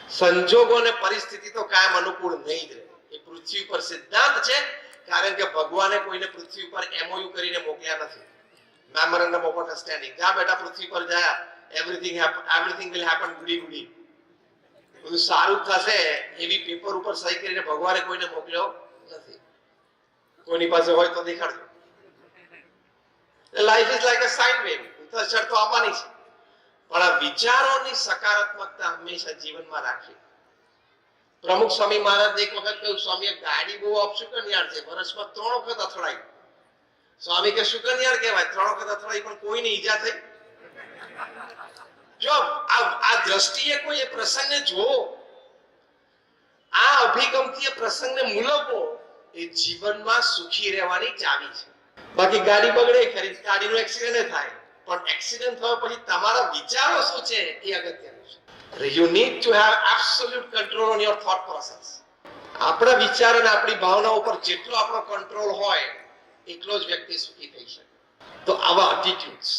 સંજોગો અને પરિસ્થિતિ તો કાયમ અનુકૂળ નહીં જ રહે. એ પૃથ્વી પર સિદ્ધાંત છે, કારણ કે ભગવાને કોઈને પૃથ્વી પર એમઓયુ કરીને મોકલ્યા નથી. મેમોરેન્ડમ ઓફ અન્ડરસ્ટેન્ડિંગ, જા બેટા પૃથ્વી પર જા, એવરીથિંગ વિલ હેપન ગુડી ગુડી, બધું સારું થશે એવી પેપર ઉપર સહી કરીને ભગવાને કોઈને મોકલ્યો નથી. કોઈની પાસે હોય તો દેખાડજો. Life is like a sine wave, ઉતરચડ તો આવવાની છે, પણ આ વિચારોની સકારાત્મકતા હંમેશા જીવનમાં રાખવી. પ્રમુખ સ્વામી મહારાજ એક વખત કહ્યું, સ્વામી ગાડી બહુ આપ શુકનિયાળ છે, વર્ષમાં 3 વખત અથડાઈ. સ્વામી કે શુકનિયાળ કહેવાય, 3 વખત અથડાઈ પણ કોઈની ઈજા થઈ? જો આ દ્રષ્ટિએ કોઈ એ પ્રસંગને જોવો, આ અભિગમથી એ પ્રસંગને મૂલવો, એ જીવનમાં સુખી રહેવાની ચાવી છે. બાકી ગાડી બગડે ખરી, ગાડીનો એક્સિડન્ટ થાય, પણ એક્સિડન્ટ થવા પછી તમારા વિચારો શું છે એ અગત્યનું છે. You need to have absolute control on your thought process. આપણા વિચાર અને આપણી ભાવનાઓ પર જેટલો આપણો કંટ્રોલ હોય એટલો જ વ્યક્તિ સુખી થઈ શકે. તો આવા એટીટ્યુડ્સ,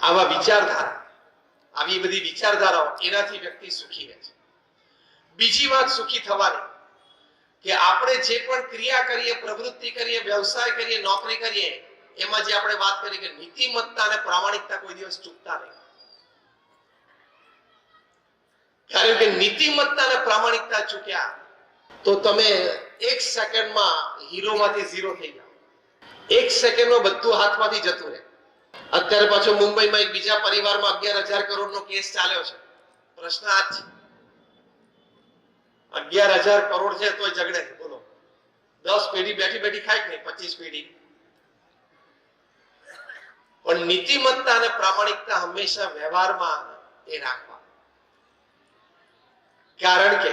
આવા વિચારધારા, આવી બધી વિચારધારાઓ, એનાથી વ્યક્તિ સુખી રહે છે. બીજી વાત સુખી થવાની કે આપણે જે પણ ક્રિયા કરીએ, પ્રવૃત્તિ કરીએ, વ્યવસાય કરીએ, નોકરી કરીએ, એમાં જે આપણે વાત કરી કે નીતિમત્તા અને પ્રામાણિકતા કોઈ દિવસ ચૂકતા નહીં. કારણ કે નીતિમત્તા અને પ્રામાણિકતા ચૂક્યા તો તમે 1 સેકન્ડમાં હીરોમાંથી ઝીરો થઈ જાઓ. 1 સેકન્ડમાં બધું હાથમાંથી જતું રહે. અત્યારે પાછો મુંબઈમાં એક બીજા પરિવારમાં 11,000 કરોડનો કેસ ચાલ્યો છે. પ્રશ્ન આ જ છે, 11,000 કરોડ છે તોય ઝઘડે છે. બોલો, 10 પેઢી બેઠી બેઠી ખાય કે નહીં? 25 પેઢી. પણ નીતિમત્તા અને પ્રામાણિકતા હંમેશા વ્યવહારમાં એ રાખવા. કારણ કે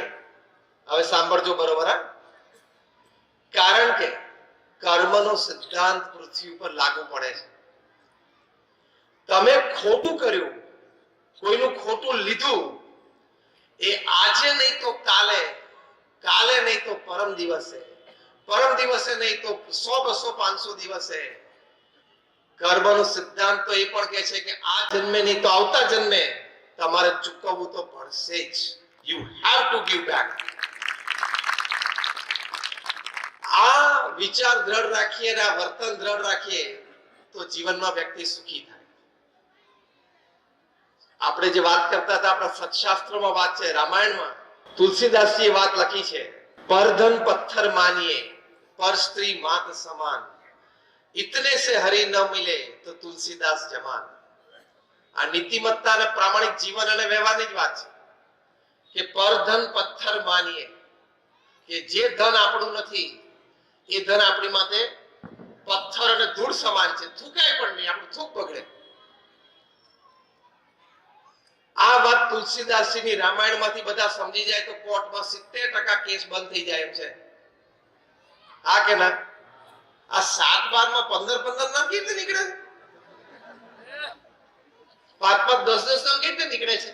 હવે સાંભળજો બરોબર, કારણ કે કર્મનો સિદ્ધાંત પૃથ્વી ઉપર લાગુ પડે છે. તમે ખોટું કર્યું, કોઈનું ખોટું લીધું, એ આજે નહીં તો કાલે, કાલે નહીં તો પરમ દિવસે, પરમ દિવસે નહીં તો 100, 200, 500 દિવસે કર્મનો સિદ્ધાંત તો એ પણ કહે છે કે આ જન્મે નહીં તો આવતા જન્મે તમારે ચૂકવવું તો પડશે જ. You have to give back. આ વિચાર દ્રઢ રાખીએ અને આ વર્તન દ્રઢ રાખીએ તો જીવનમાં વ્યક્તિ સુખી થાય. આપણે જે વાત કરતા હતા, આપણા સત્શાસ્ત્રોમાં વાત છે, રામાયણમાં તુલસીદાસજીએ વાત લખી છે, પરધન પથ્થર માનીએ, પર સ્ત્રી માત સમાન, ઇતને સે હરી ન મિલે તો તુલસીદાસ જમાન. આ નીતિમત્તા અને પ્રામાણિક જીવન અને વ્યવહારની જ વાત છે કે પરધન પથ્થર માનીએ, કે જે ધન આપણું નથી એ ધન આપણી માટે પથ્થર અને ધૂળ સમાન છે, થૂકાય પણ નહીં, આપણું થૂક બગડે. આ વાત તુલસીદાસજીની રામાયણમાંથી બધા સમજી જાય તો કોર્ટમાં 70% કેસ બંધ થઈ જાય એમ છે. હા કે ના? આ 7-12 માં 15-15 નામ કેવી રીતે નીકળે? 5-5, 10-10 નામ કેવી રીતે નીકળે છે?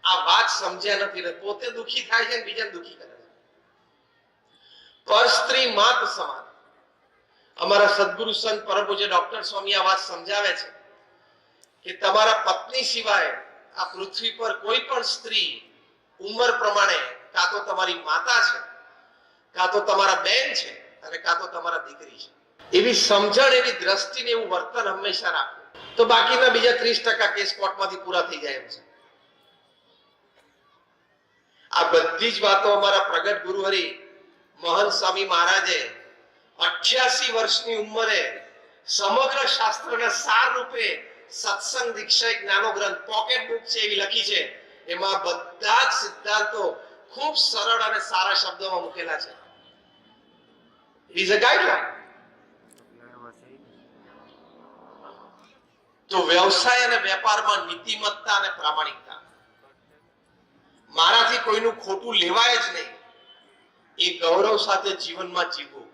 આ વાત સમજ્યા નથી, પોતે દુખી થાય છે અને બીજાને દુખી કરે છે. પર સ્ત્રી માત સમાન. અમારા સદગુરુ સંત પરમ પૂજ્ય ડોક્ટર સ્વામી આ વાત સમજાવે છે કે તમારા પત્ની સિવાય આ પૃથ્વી પર કોઈ પણ સ્ત્રી ઉંમર પ્રમાણે કાં તો તમારી માતા છે, કાં તો તમારા બેન છે, અને કાં તો તમારા દીકરી છે. એવી સમજણ, એવી દ્રષ્ટિને એવું વર્તન હંમેશા રાખો તો બાકીના બીજા 30% કેસ કોર્ટમાંથી પૂરા થઈ જાય એમ છે. આ બધી જ વાતો અમારા પ્રગટ ગુરુહરિ મહંત સ્વામી મહારાજે 88 વર્ષની ઉંમરે સમગ્ર શાસ્ત્રના સાર રૂપે સત્સંગ દીક્ષા એક નાનો ગ્રંથ, પોકેટ બુક છે એવી લખી છે. એમાં બધા જ સિદ્ધાંતો ખૂબ સરળ અને સારા શબ્દોમાં મૂકેલા છે. It is a guideline. તો વ્યવસાય અને વેપારમાં નીતિમત્તા અને પ્રામાણિકતા, મારાથી કોઈનું ખોટું લેવાય જ નહીં, એ ગૌરવ સાથે જીવનમાં જીવવું.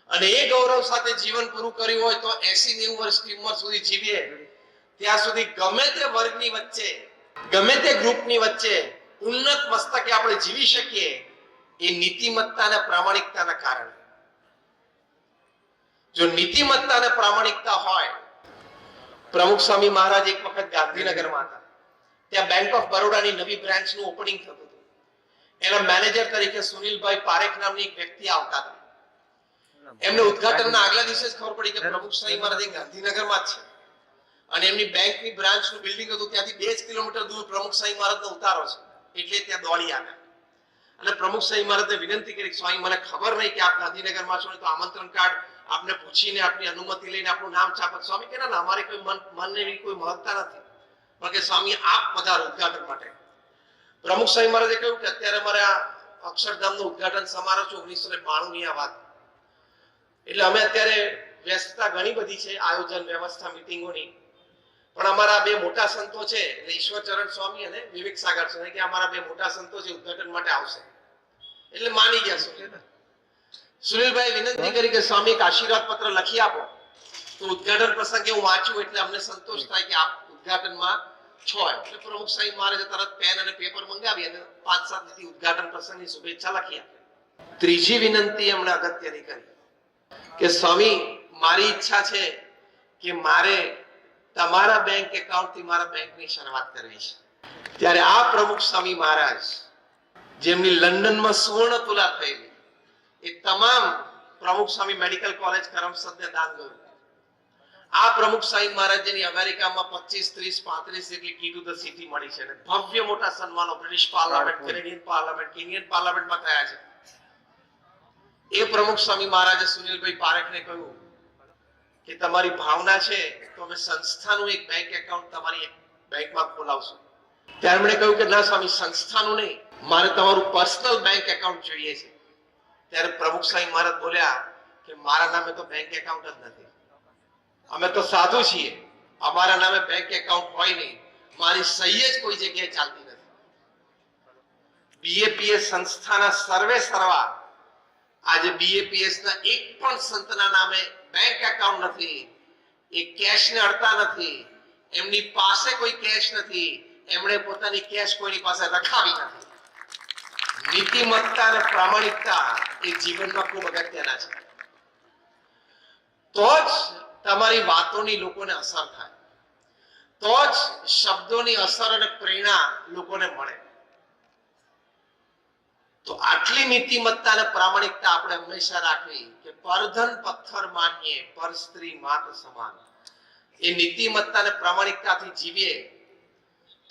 અને એ ગૌરવ સાથે જીવન પૂરું કર્યું હોય તો 80-90 વર્ષની ઉંમર સુધી જીવીએ ત્યાં સુધી ગમે તે વર્ગની વચ્ચે, ગમે તે ગ્રુપની વચ્ચે ઉન્નત મસ્તકે આપણે જીવી શકીએ, એ નીતિમત્તા અને પ્રામાણિકતાના કારણે. જો નીતિમત્તા અને પ્રામાણિકતા હોય, પ્રમુખ સ્વામી મહારાજ એક વખત ગાંધીનગરમાં હતા, ત્યાં બેંક ઓફ બરોડાની નવી બ્રાન્ચનું ઓપનિંગ થતું હતું. એના મેનેજર તરીકે સુનિલભાઈ પારેખ નામની એક વ્યક્તિ આવતા હતા. એમને ઉદ્ઘાટનના આગલા દિવસે જ ખબર પડી કે પ્રમુખ શાહી મહારાજ ગાંધીનગરમાં જ છે અને એમની બેંકની બ્રાન્ચનું બિલ્ડિંગ હતું, ત્યાંથી 2 કિલોમીટર દૂર પ્રમુખ શાહી મહારાજનો ઉતારો છે. એટલે ત્યાં દોડી આવ્યા અને પ્રમુખ શાહી મહારાજને વિનંતી કરી, સ્વામી મને ખબર નહીં કે આપ ગાંધીનગરમાં છો, તો આમંત્રણ કાર્ડ આપને પૂછીને આપની અનુમતિ લઈને આપનું નામ છાપત. સ્વામી કે ના, અમારી કોઈ મનને એવી કોઈ મહત્તા નથી, પણ કે સ્વામી આપ પધારો ઉદ્ઘાટન માટે. પ્રમુખ શાહી મહારાજે કહ્યું કે અત્યારે અમારે આ અક્ષરધામનો ઉદ્ઘાટન સમારોહ છે 1992 ની આ વાત, એટલે અમે અત્યારે વ્યસ્તતા ઘણી બધી છે આયોજન વ્યવસ્થા મીટિંગોની, પણ અમારા 2 મોટા સંતો છે એટલે ઈશ્વરચરણ સ્વામી અને વિવેક સાગર સ્વામી કે અમારા 2 મોટા સંતો છે ઉદ્ઘાટન માટે આવશે. એટલે માની ગયા છો કે સુનિલભાઈ વિનંતી કરી કે સ્વામી એક આશીર્વાદ પત્ર લખી આપો, તો ઉદ્ઘાટન પ્રસંગે હું વાંચું એટલે અમને સંતોષ થાય કે આપ ઉદ્ઘાટનમાં છો. એટલે પ્રમુખ શાહી મહારાજે તરત પેન અને પેપર મંગાવી અને 5-7 મિનિટથી ઉદ્ઘાટન પ્રસંગની શુભેચ્છા લખી આપી. ત્રીજી વિનંતી એમણે અગત્યની કરી કે સ્વામી મારી ઈચ્છા છે કે મારે તમારા બેંક એકાઉન્ટથી મારા બેંકની શરૂઆત કરવી છે. ત્યારે આ પ્રમુખ સ્વામી મહારાજ જેમની લંડનમાં સુવર્ણ તુલા થયેલી, એ તમામ પ્રમુખ સ્વામી મેડિકલ કોલેજ કરમસદને દાન કર્યું. આ પ્રમુખ સ્વામી મહારાજ જેની અમેરિકામાં 25, 30, 35 જેટલી કી ટુ ધ સિટી મળી છે અને ભવ્ય મોટા સન્માનો British parliament, Canadian parliament, Kenyan પાર્લામેન્ટમાં થયા છે. એ પ્રમુખ સ્વામી મહારાજે સુનિલભાઈ પારેખને કહ્યું કે તમારી ભાવના છે તો અમે સંસ્થાનું એક બેંક એકાઉન્ટ તમારી બેંકમાં ખોલાવશું. ત્યારે એમણે કહ્યું કે ના સ્વામી, સંસ્થાનું નહીં, મારે તમારું પર્સનલ બેંક એકાઉન્ટ જોઈએ છે. ત્યારે પ્રમુખ સ્વામી મહારાજ બોલ્યા કે મારા નામે તો બેંક એકાઉન્ટ જ નથી, અમે તો સાધુ છીએ, અમારા નામે બેંક એકાઉન્ટ હોય નહીં, મારી સહી જ કોઈ જગ્યાએ ચાલતી નથી. બીએપીએસ સંસ્થાના સર્વે સર્વા આજે બીએપીએસ ના એક પણ સંતના નામે બેંક એકાઉન્ટ નથી, એ કેશ ને અડતા નથી, એમની પાસે કોઈ કેશ નથી, એમણે પોતાની કેશ કોઈની પાસે રખાવી નથી. નીતિમત્તા અને પ્રામાણિકતા એ જીવનમાં ખૂબ અગત્યના છે. તો જ તમારી વાતોની લોકોને અસર થાય, તો જ શબ્દોની અસર અને પ્રેરણા લોકોને મળે. તો આટલી નીતિમત્તા અને પ્રામાણિકતા આપણે હંમેશા રાખવી કે પરધન પથ્થર માનીએ પર સ્ત્રી માત સમાન. એ નીતિમત્તા અને પ્રામાણિકતાથી જીવીએ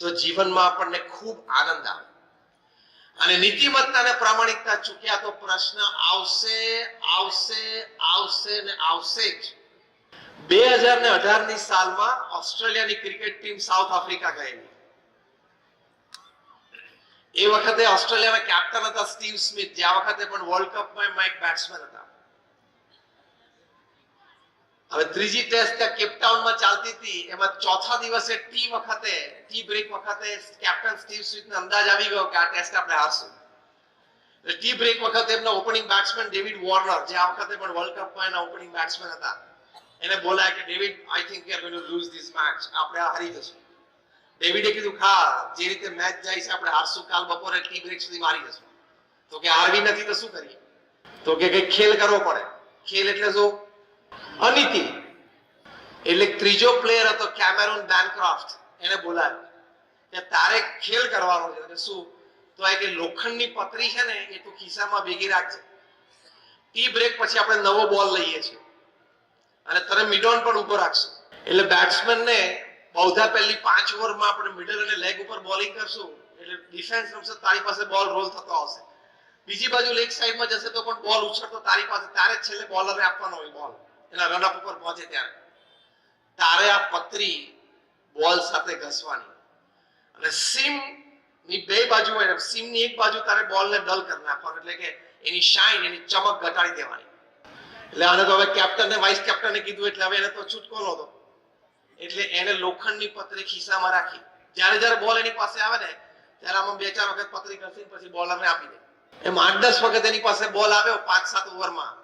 તો જીવનમાં આપણને ખૂબ આનંદ આવે. અને નીતિમત્તા અને પ્રામાણિકતા ચૂક્યા તો પ્રશ્ન આવશે આવશે આવશે ને આવશે જ. 2018 ની સાલમાં ઓસ્ટ્રેલિયાની ક્રિકેટ ટીમ સાઉથ આફ્રિકા ગયેલી. એ વખતે ઓસ્ટ્રેલિયાના કેપ્ટન હતા સ્ટીવ સ્મિથ, જે આ વખતે પણ વર્લ્ડ કપમાં એક બેટ્સમેન હતા. હવે ત્રીજી ટેસ્ટ ત્યાં કેપટાઉનમાં ચાલતી હતી, એમાં ચોથા દિવસે ટી બ્રેક વખતે કેપ્ટન સ્ટીવ સ્મિથને અંદાજ આવી ગયો કે આ ટેસ્ટ આપણે હારશું. ટી બ્રેક વખતે એમના ઓપનિંગ બેટ્સમેન ડેવિડ વોર્નર, જે આ વખતે પણ વર્લ્ડ કપમાં એના ઓપનિંગ બેટ્સમેન હતા, એને બોલાય કે David, I think we are going to lose this match, આપણે હારી જશું. ડેવિડે કીધું હા, જે રીતે મેચ જાય છે આપણે હારશું, કાલ બપોરે ટી બ્રેક સુધી મારી જશું. તો કે હારવી નથી તો શું કરીએ? તો કે કઈ ખેલ કરવો પડે. ખેલ એટલે શું? અનીતિ. એટલે ત્રીજો પ્લેયર હતો કેમેરુન બેનક્રોફ્ટ, એને બોલાવ્યો કે તારે ખેલ કરવાનો છે. એટલે શું? તો આ કે લોખંડની પતરી છે ને એ તું ખિસ્સામાં ભેગી રાખજે, ટી બ્રેક પછી આપણે નવો બોલ લઈએ છીએ અને તને મિડોન પણ ઉભો રાખશું. એટલે બેટ્સમેનને બૌદ્ધા પહેલી 5 ઓવરમાં આપણે મિડલ અને લેગ ઉપર બોલિંગ કરશું એટલે ડિફેન્સ રમશે, તારી પાસે બોલ રોલ થતો આવશે. બીજી બાજુ લેગ સાઈડમાં જશે તો પણ બોલ ઉછળતો તારી પાસે, તારે છેલ્લે બોલરને આપવાનો હોય બોલ, એના રન અપ ઉપર પહોંચે ત્યારે તારે આ પતરી બોલ સાથે ઘસવાની અને સીમ ની 2 બાજુ હોય, સીમ ની એક બાજુ તારે બોલને ડલ કરી નાખવાનો, એટલે કે એની શાઇન, એની ચમક ઘટાડી દેવાની. એટલે આને તો હવે કેપ્ટન ને વાઇસ કેપ્ટને કીધું એટલે હવે એને તો છૂટકો નહોતો. એટલે એને લોખંડની પતરી ખિસ્સામાં રાખી, જ્યારે બોલ એની પાસે આવે ને ત્યારે આમાં 2-4 વખત પતરી ઘસીને પછી બોલરને આપી દે. એમ 8-10 વખત એની પાસે બોલ આવ્યો 5-7 ઓવરમાં,